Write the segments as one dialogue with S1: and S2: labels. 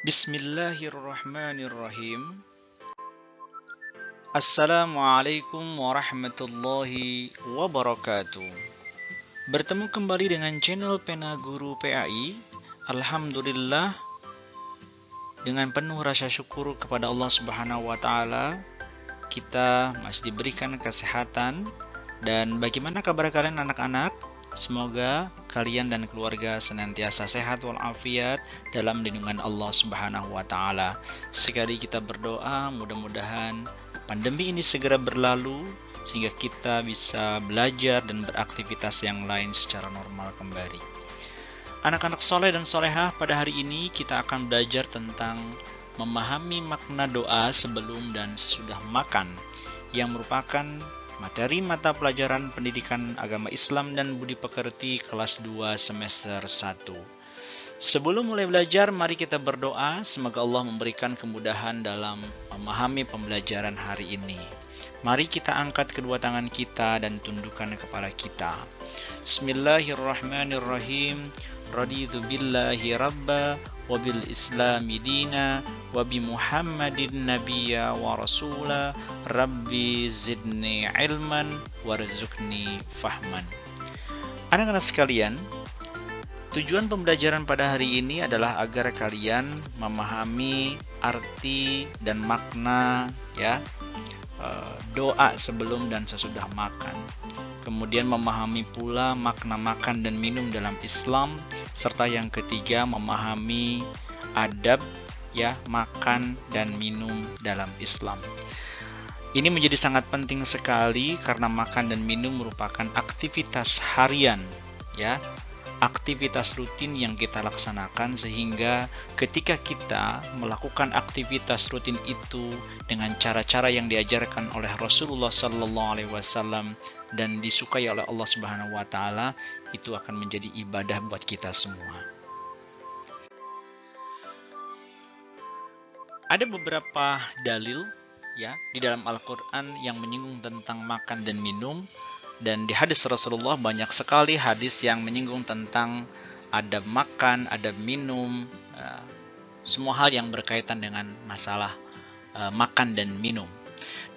S1: Bismillahirrahmanirrahim. Assalamualaikum warahmatullahi wabarakatuh. Bertemu kembali dengan channel Pena Guru PAI. Alhamdulillah, dengan penuh rasa syukur kepada Allah Subhanahu wa taala, kita masih diberikan kesehatan. Dan bagaimana kabar kalian anak-anak? Semoga kalian dan keluarga senantiasa sehat walafiat dalam lindungan Allah Subhanahu wa taala. Sekali kita berdoa, mudah-mudahan pandemi ini segera berlalu sehingga kita bisa belajar dan beraktivitas yang lain secara normal kembali. Anak-anak soleh dan solehah, pada hari ini kita akan belajar tentang memahami makna doa sebelum dan sesudah makan, yang merupakan materi mata pelajaran pendidikan agama Islam dan budi pekerti kelas 2 semester 1. Sebelum mulai belajar, mari kita berdoa semoga Allah memberikan kemudahan dalam memahami pembelajaran hari ini. Mari kita angkat kedua tangan kita dan tundukkan kepala kita. Bismillahirrahmanirrahim. Raditu billahi rabba wa bil islami dina wa bi muhammadin nabiyya wa rasula rabbi zidni ilman warzuqni fahman. Anak-anak sekalian, tujuan pembelajaran pada hari ini adalah agar kalian memahami arti dan makna doa sebelum dan sesudah makan. Kemudian memahami pula makna makan dan minum dalam Islam, serta yang ketiga memahami adab makan dan minum dalam Islam. Ini menjadi sangat penting sekali karena makan dan minum merupakan aktivitas harian, aktivitas rutin yang kita laksanakan, sehingga ketika kita melakukan aktivitas rutin itu dengan cara-cara yang diajarkan oleh Rasulullah SAW dan disukai oleh Allah Subhanahu wa taala, itu akan menjadi ibadah buat kita semua. Ada beberapa dalil di dalam Al-Qur'an yang menyinggung tentang makan dan minum. Dan di hadis Rasulullah banyak sekali hadis yang menyinggung tentang adab makan, adab minum, semua hal yang berkaitan dengan masalah makan dan minum.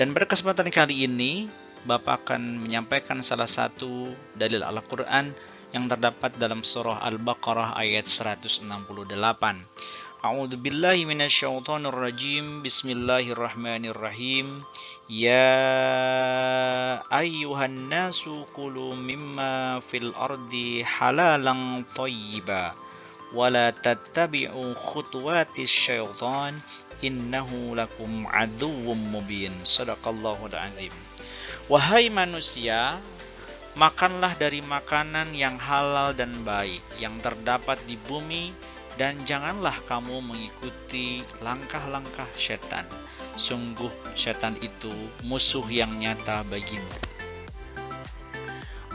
S1: Dan pada kesempatan kali ini, Bapak akan menyampaikan salah satu dalil Al-Quran yang terdapat dalam surah Al-Baqarah ayat 168. A'udzu billahi minasyaitonir rajim. Bismillahirrahmanirrahim. Ya ayyuhan nasu kulu mimma fil ardi halalan thayyiba wa la tattabi'u khutuwatis syaitan innahu lakum aduwwum mubin. Shadaqallahul azim. Wahai manusia, makanlah dari makanan yang halal dan baik yang terdapat di bumi, dan janganlah kamu mengikuti langkah-langkah setan. Sungguh setan itu musuh yang nyata bagimu.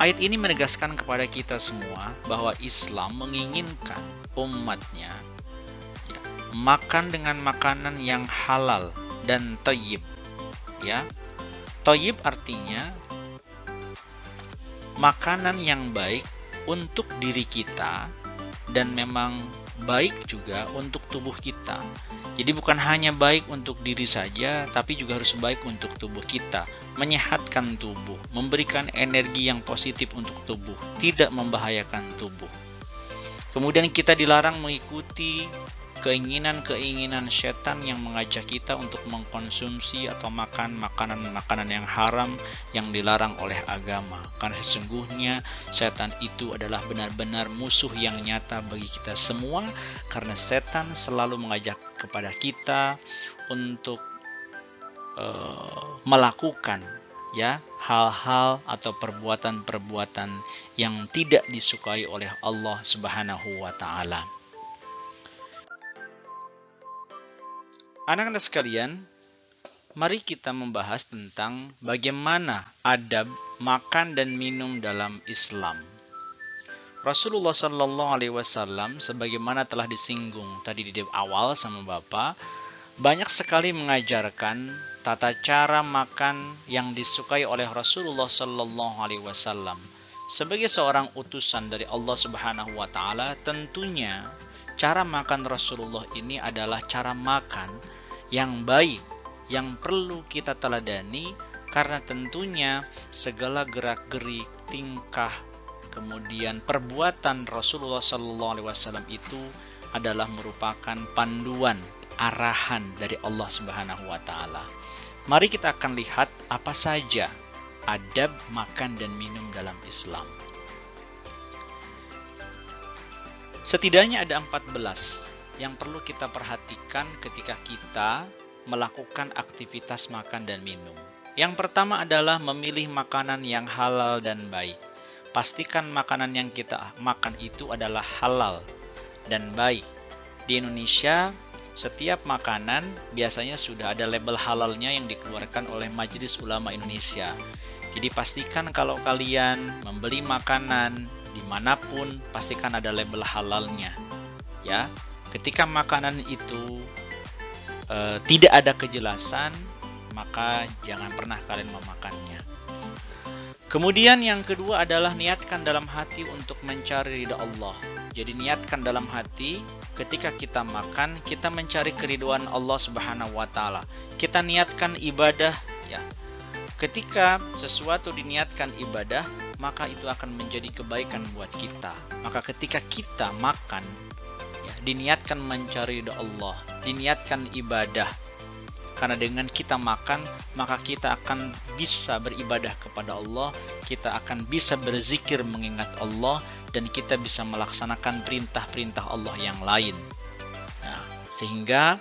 S1: Ayat ini menegaskan kepada kita semua bahwa Islam menginginkan umatnya makan dengan makanan yang halal dan thayyib. Thayyib artinya makanan yang baik untuk diri kita dan memang baik juga untuk tubuh kita. Jadi bukan hanya baik untuk diri saja, tapi juga harus baik untuk tubuh kita, menyehatkan tubuh, memberikan energi yang positif untuk tubuh, tidak membahayakan tubuh. Kemudian kita dilarang mengikuti keinginan-keinginan setan yang mengajak kita untuk mengkonsumsi atau makan makanan-makanan yang haram yang dilarang oleh agama. Karena sesungguhnya setan itu adalah benar-benar musuh yang nyata bagi kita semua, karena setan selalu mengajak kepada kita untuk melakukan hal-hal atau perbuatan-perbuatan yang tidak disukai oleh Allah Subhanahu wa taala. Anak-anak sekalian, mari kita membahas tentang bagaimana adab makan dan minum dalam Islam. Rasulullah SAW, sebagaimana telah disinggung tadi di awal sama Bapak, banyak sekali mengajarkan tata cara makan yang disukai oleh Rasulullah SAW. Sebagai seorang utusan dari Allah Subhanahu wa taala, tentunya cara makan Rasulullah ini adalah cara makan yang baik, yang perlu kita teladani, karena tentunya segala gerak-gerik, tingkah, kemudian perbuatan Rasulullah SAW itu adalah merupakan panduan, arahan dari Allah Subhanahu wa Ta'ala. Mari kita akan lihat apa saja adab makan dan minum dalam Islam. Setidaknya ada 14 yang perlu kita perhatikan ketika kita melakukan aktivitas makan dan minum. Yang pertama adalah memilih makanan yang halal dan baik. Pastikan makanan yang kita makan itu adalah halal dan baik. Di Indonesia, setiap makanan biasanya sudah ada label halalnya yang dikeluarkan oleh Majelis Ulama Indonesia. Jadi pastikan kalau kalian membeli makanan dimanapun, pastikan ada label halalnya. Ya, ketika makanan itu tidak ada kejelasan, maka jangan pernah kalian memakannya. Kemudian yang kedua adalah niatkan dalam hati untuk mencari ridha Allah. Jadi niatkan dalam hati ketika kita makan, kita mencari keridhaan Allah Subhanahu wa Ta'ala. Kita niatkan ibadah, ya. Ketika sesuatu diniatkan ibadah, maka itu akan menjadi kebaikan buat kita. Maka ketika kita makan, ya, diniatkan mencari ridha Allah, diniatkan ibadah. Karena dengan kita makan, maka kita akan bisa beribadah kepada Allah, kita akan bisa berzikir mengingat Allah, dan kita bisa melaksanakan perintah-perintah Allah yang lain. Nah, sehingga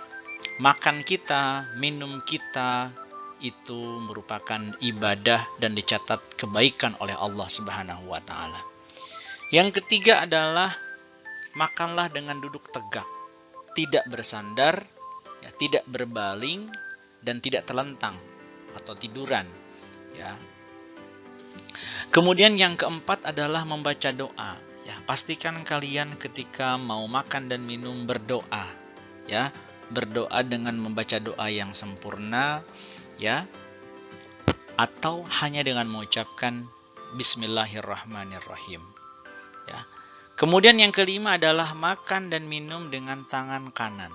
S1: makan kita, minum kita, itu merupakan ibadah dan dicatat kebaikan oleh Allah Subhanahu wa Ta'ala. Yang ketiga adalah makanlah dengan duduk tegak, tidak bersandar, ya, tidak berbaling, dan tidak telentang atau tiduran, ya. Kemudian yang keempat adalah membaca doa, ya. Pastikan kalian ketika mau makan dan minum berdoa, ya, berdoa dengan membaca doa yang sempurna, ya, atau hanya dengan mengucapkan Bismillahirrahmanirrahim, ya. Kemudian yang kelima adalah makan dan minum dengan tangan kanan,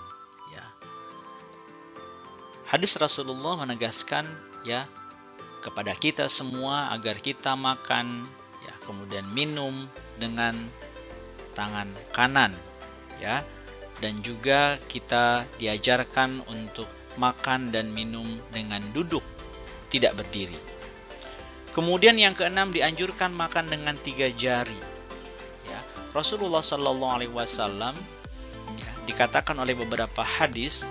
S1: ya. Hadis Rasulullah menegaskan, ya, kepada kita semua agar kita makan, ya, kemudian minum dengan tangan kanan, ya, dan juga kita diajarkan untuk makan dan minum dengan duduk, tidak berdiri. Kemudian yang keenam, dianjurkan makan dengan 3 jari. Ya, Rasulullah SAW, ya, dikatakan oleh beberapa hadis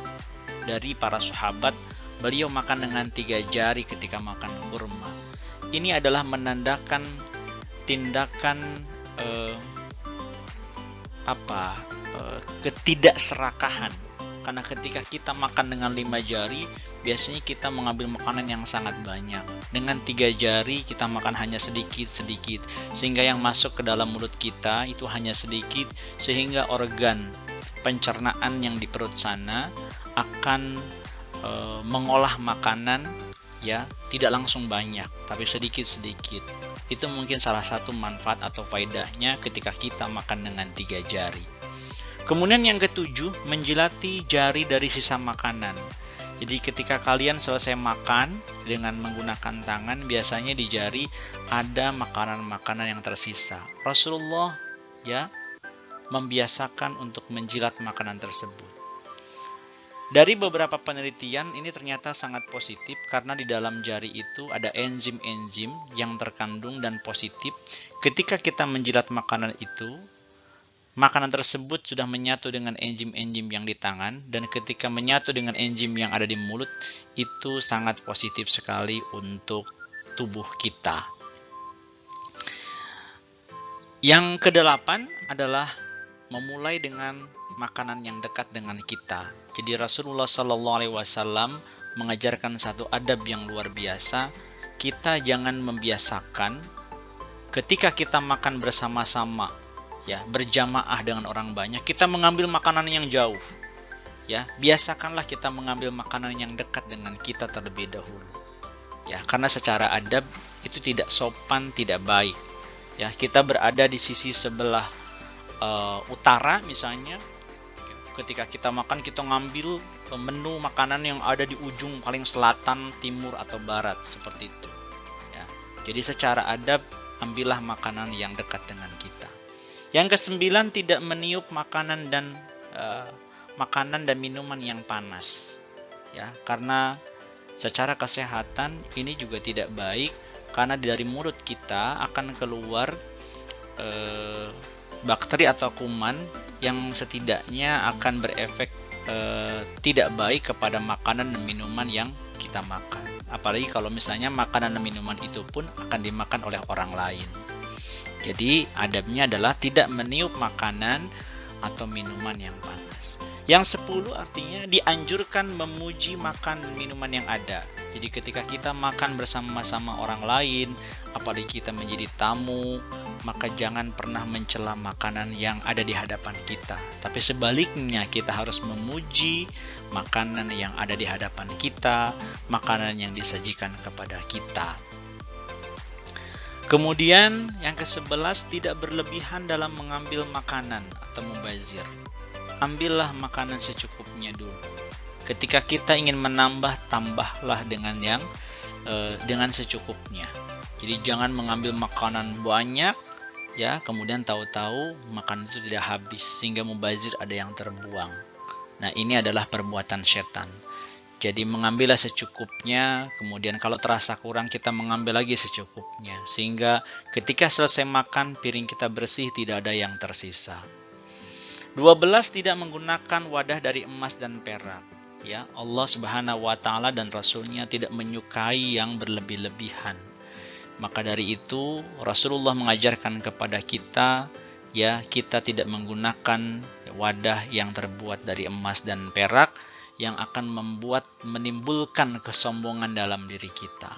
S1: dari para sahabat, beliau makan dengan 3 jari ketika makan kurma. Ini adalah menandakan tindakan ketidakserakahan. Karena ketika kita makan dengan 5 jari, biasanya kita mengambil makanan yang sangat banyak. Dengan 3 jari kita makan hanya sedikit-sedikit, sehingga yang masuk ke dalam mulut kita itu hanya sedikit, sehingga organ pencernaan yang di perut sana akan mengolah makanan, ya, tidak langsung banyak, tapi sedikit-sedikit. Itu mungkin salah satu manfaat atau faedahnya ketika kita makan dengan 3 jari. Kemudian yang ketujuh, menjilati jari dari sisa makanan. Jadi ketika kalian selesai makan dengan menggunakan tangan, biasanya di jari ada makanan-makanan yang tersisa. Rasulullah, ya, membiasakan untuk menjilat makanan tersebut. Dari beberapa penelitian ini ternyata sangat positif, karena di dalam jari itu ada enzim-enzim yang terkandung dan positif. Ketika kita menjilat makanan itu, makanan tersebut sudah menyatu dengan enzim-enzim yang di tangan, dan ketika menyatu dengan enzim yang ada di mulut, itu sangat positif sekali untuk tubuh kita. Yang kedelapan adalah memulai dengan makanan yang dekat dengan kita. Jadi Rasulullah SAW mengajarkan satu adab yang luar biasa. Kita jangan membiasakan ketika kita makan bersama-sama, ya, berjamaah dengan orang banyak, kita mengambil makanan yang jauh. Ya, biasakanlah kita mengambil makanan yang dekat dengan kita terlebih dahulu. Ya, karena secara adab itu tidak sopan, tidak baik. Ya, kita berada di sisi sebelah utara misalnya, ketika kita makan, kita ngambil menu makanan yang ada di ujung paling selatan, timur, atau barat, seperti itu. Ya. Jadi secara adab, ambillah makanan yang dekat dengan kita. Yang kesembilan, tidak meniup makanan dan minuman yang panas. Ya, karena secara kesehatan ini juga tidak baik, karena dari mulut kita akan keluar bakteri atau kuman yang setidaknya akan berefek tidak baik kepada makanan dan minuman yang kita makan. Apalagi kalau misalnya makanan dan minuman itu pun akan dimakan oleh orang lain. Jadi adabnya adalah tidak meniup makanan atau minuman yang panas. Yang 10 artinya dianjurkan memuji makan dan minuman yang ada. Jadi ketika kita makan bersama-sama orang lain, apalagi kita menjadi tamu, maka jangan pernah mencela makanan yang ada di hadapan kita. Tapi sebaliknya, kita harus memuji makanan yang ada di hadapan kita, makanan yang disajikan kepada kita. Kemudian yang ke-11, tidak berlebihan dalam mengambil makanan atau mubazir. Ambillah makanan secukupnya dulu. Ketika kita ingin menambah, tambahlah dengan secukupnya. Jadi jangan mengambil makanan banyak, ya, kemudian tahu-tahu makanan itu tidak habis sehingga mubazir ada yang terbuang. Nah, ini adalah perbuatan setan. Jadi mengambillah secukupnya, kemudian kalau terasa kurang kita mengambil lagi secukupnya, sehingga ketika selesai makan piring kita bersih, tidak ada yang tersisa. 12, tidak menggunakan wadah dari emas dan perak. Ya, Allah Subhanahu wa taala dan Rasulnya tidak menyukai yang berlebih-lebihan. Maka dari itu Rasulullah mengajarkan kepada kita, ya, kita tidak menggunakan wadah yang terbuat dari emas dan perak yang akan menimbulkan kesombongan dalam diri kita.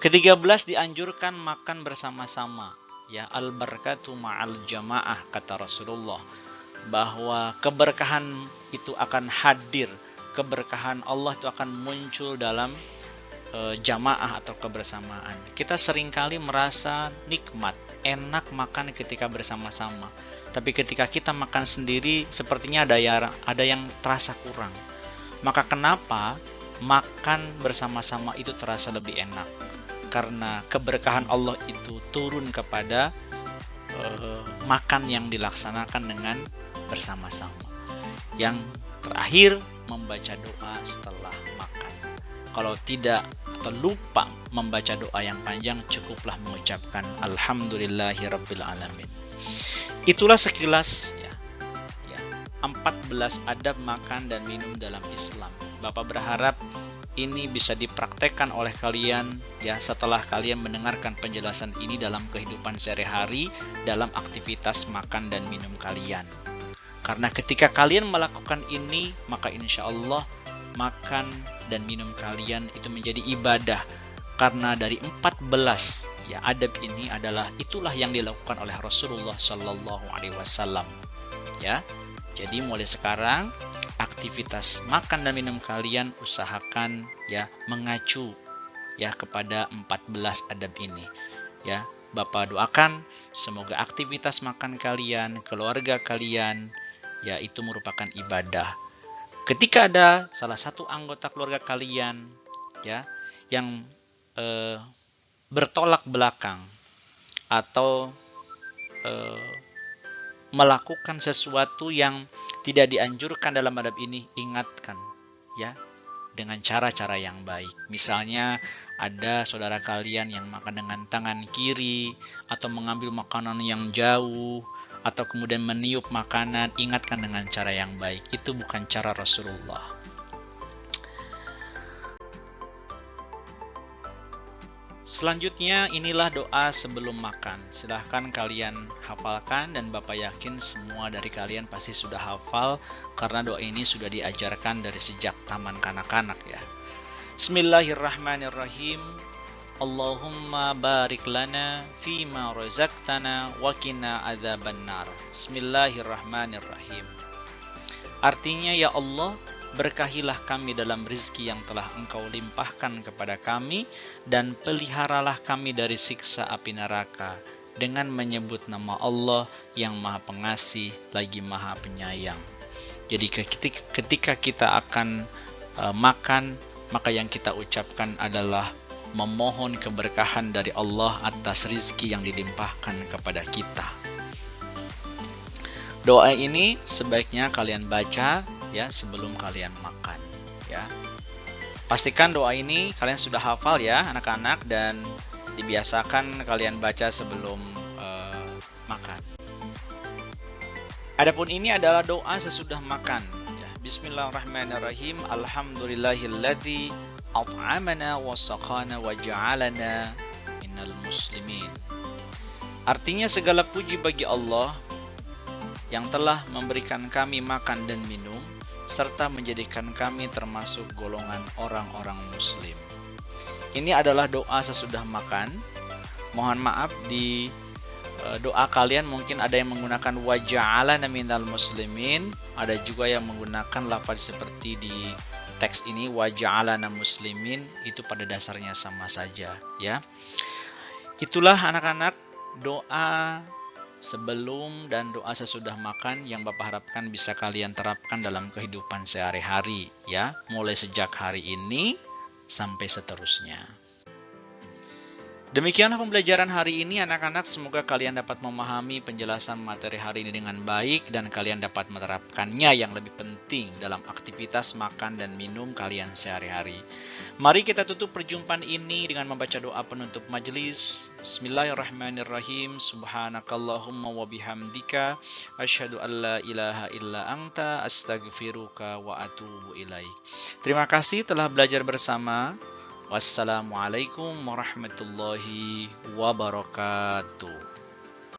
S1: Ke-13, dianjurkan makan bersama-sama. Ya, al-barakatu ma'al jamaah, kata Rasulullah, bahwa keberkahan itu akan hadir, keberkahan Allah itu akan muncul dalam jamaah atau kebersamaan. Kita seringkali merasa nikmat, enak makan ketika bersama-sama. Tapi ketika kita makan sendiri, sepertinya ada yang terasa kurang. Maka kenapa makan bersama-sama itu terasa lebih enak? Karena keberkahan Allah itu turun kepada makan yang dilaksanakan dengan bersama-sama. Yang terakhir, membaca doa setelah makan. Kalau tidak atau lupa membaca doa yang panjang, cukuplah mengucapkan Alhamdulillahirabbil alamin. Itulah sekilas 14 adab makan dan minum dalam Islam. Bapak berharap ini bisa dipraktekkan oleh kalian, ya, setelah kalian mendengarkan penjelasan ini dalam kehidupan sehari-hari, dalam aktivitas makan dan minum kalian. Karena ketika kalian melakukan ini, maka insya Allah makan dan minum kalian itu menjadi ibadah. Karena dari 14 adab ini itulah yang dilakukan oleh Rasulullah Shallallahu Alaihi Wasallam. Ya, jadi mulai sekarang aktivitas makan dan minum kalian usahakan mengacu kepada 14 adab ini. Ya, Bapak doakan semoga aktivitas makan kalian, keluarga kalian, itu merupakan ibadah. Ketika ada salah satu anggota keluarga kalian yang bertolak belakang atau melakukan sesuatu yang tidak dianjurkan dalam adab ini, ingatkan dengan cara-cara yang baik. Misalnya ada saudara kalian yang makan dengan tangan kiri atau mengambil makanan yang jauh atau kemudian meniup makanan, ingatkan dengan cara yang baik. Itu bukan cara Rasulullah. Selanjutnya, inilah doa sebelum makan. Silahkan kalian hafalkan, dan Bapak yakin semua dari kalian pasti sudah hafal karena doa ini sudah diajarkan dari sejak taman kanak-kanak ya. Bismillahirrahmanirrahim. Allahumma barik lana fima razaqtana wa qina adzabannar. Bismillahirrahmanirrahim. Artinya, ya Allah, berkahilah kami dalam rizki yang telah Engkau limpahkan kepada kami, dan peliharalah kami dari siksa api neraka dengan menyebut nama Allah yang Maha Pengasih lagi Maha Penyayang. Jadi ketika kita akan makan, maka yang kita ucapkan adalah memohon keberkahan dari Allah atas rizki yang dilimpahkan kepada kita. Doa ini sebaiknya kalian baca ya sebelum kalian makan ya. Pastikan doa ini kalian sudah hafal ya anak-anak, dan dibiasakan kalian baca sebelum makan. Adapun ini adalah doa sesudah makan ya. Bismillahirrahmanirrahim. Alhamdulillahilladzi at'amana wa saqana wa ja'alana minal muslimin. Artinya segala puji bagi Allah yang telah memberikan kami makan dan minum serta menjadikan kami termasuk golongan orang-orang muslim. Ini adalah doa sesudah makan. Mohon maaf di doa kalian mungkin ada yang menggunakan wa ja'alana minal muslimin, ada juga yang menggunakan lafaz seperti di teks ini wa ja'alana muslimin, itu pada dasarnya sama saja ya. Itulah anak-anak doa sebelum dan doa sesudah makan yang Bapak harapkan bisa kalian terapkan dalam kehidupan sehari-hari ya, mulai sejak hari ini sampai seterusnya. Demikianlah pembelajaran hari ini anak-anak, semoga kalian dapat memahami penjelasan materi hari ini dengan baik dan kalian dapat menerapkannya yang lebih penting dalam aktivitas makan dan minum kalian sehari-hari. Mari kita tutup perjumpaan ini dengan membaca doa penutup majelis. Bismillahirrahmanirrahim. Subhanakallahumma wa bihamdika asyhadu an la ilaha illa anta astaghfiruka wa atubu ilaik. Terima kasih telah belajar bersama. Wassalamualaikum warahmatullahi wabarakatuh.